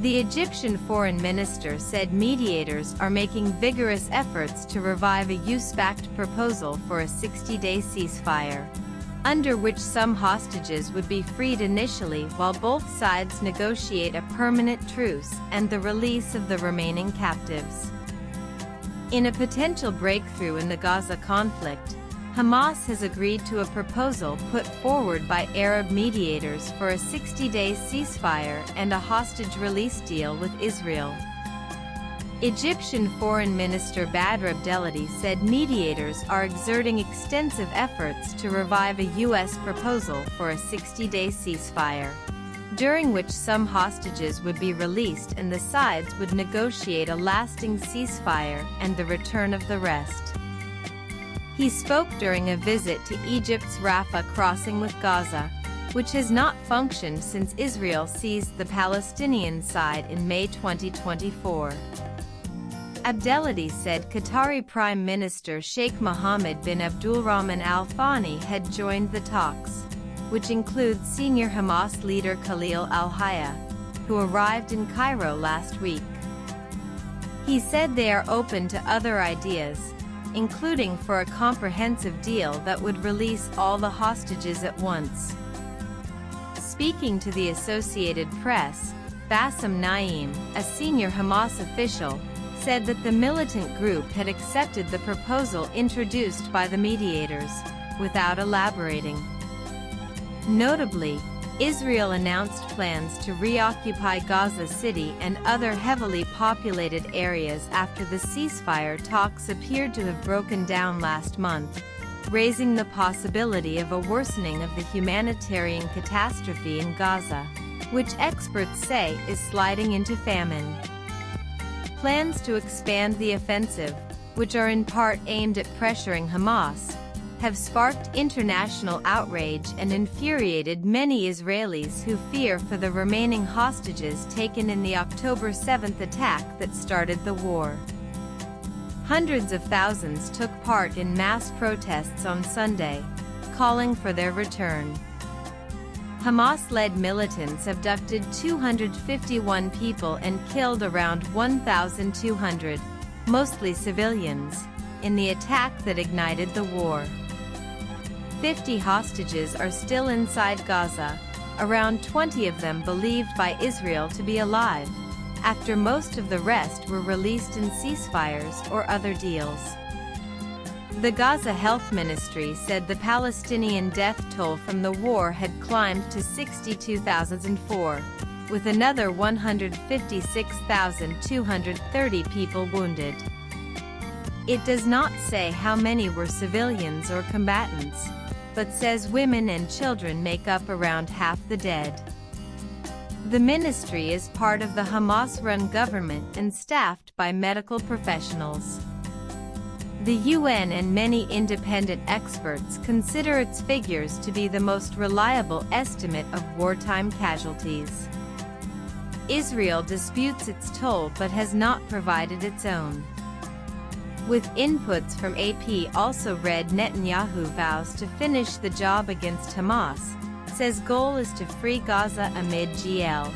The Egyptian foreign minister said mediators are making vigorous efforts to revive a US-backed proposal for a 60-day ceasefire, under which some hostages would be freed initially while both sides negotiate a permanent truce and the release of the remaining captives. In a potential breakthrough in the Gaza conflict, Hamas has agreed to a proposal put forward by Arab mediators for a 60-day ceasefire and a hostage release deal with Israel. Egyptian Foreign Minister Badr Abdelhadi said mediators are exerting extensive efforts to revive a U.S. proposal for a 60-day ceasefire, during which some hostages would be released and the sides would negotiate a lasting ceasefire and the return of the rest. He spoke during a visit to Egypt's Rafah crossing with Gaza, which has not functioned since Israel seized the Palestinian side in May 2024. Abdelhadi said Qatari Prime Minister Sheikh Mohammed bin Abdulrahman Al Thani had joined the talks, which includes senior Hamas leader Khalil al-Hayya, who arrived in Cairo last week. He said they are open to other ideas, including for a comprehensive deal that would release all the hostages at once. Speaking to the Associated Press, Bassem Naim, a senior Hamas official, said that the militant group had accepted the proposal introduced by the mediators, without elaborating. Notably, Israel announced plans to reoccupy Gaza City and other heavily populated areas after the ceasefire talks appeared to have broken down last month, raising the possibility of a worsening of the humanitarian catastrophe in Gaza, which experts say is sliding into famine. Plans to expand the offensive, which are in part aimed at pressuring Hamas, have sparked international outrage and infuriated many Israelis who fear for the remaining hostages taken in the October 7th attack that started the war. Hundreds of thousands took part in mass protests on Sunday, calling for their return. Hamas-led militants abducted 251 people and killed around 1,200, mostly civilians, in the attack that ignited the war. 50 hostages are still inside Gaza, around 20 of them believed by Israel to be alive, after most of the rest were released in ceasefires or other deals. The Gaza Health Ministry said the Palestinian death toll from the war had climbed to 62,004, with another 156,230 people wounded. It does not say how many were civilians or combatants, but says women and children make up around half the dead. The ministry is part of the Hamas-run government and staffed by medical professionals. The UN and many independent experts consider its figures to be the most reliable estimate of wartime casualties. Israel disputes its toll but has not provided its own. With inputs from AP also read Netanyahu vows to finish the job against Hamas, says goal is to free Gaza amid GL.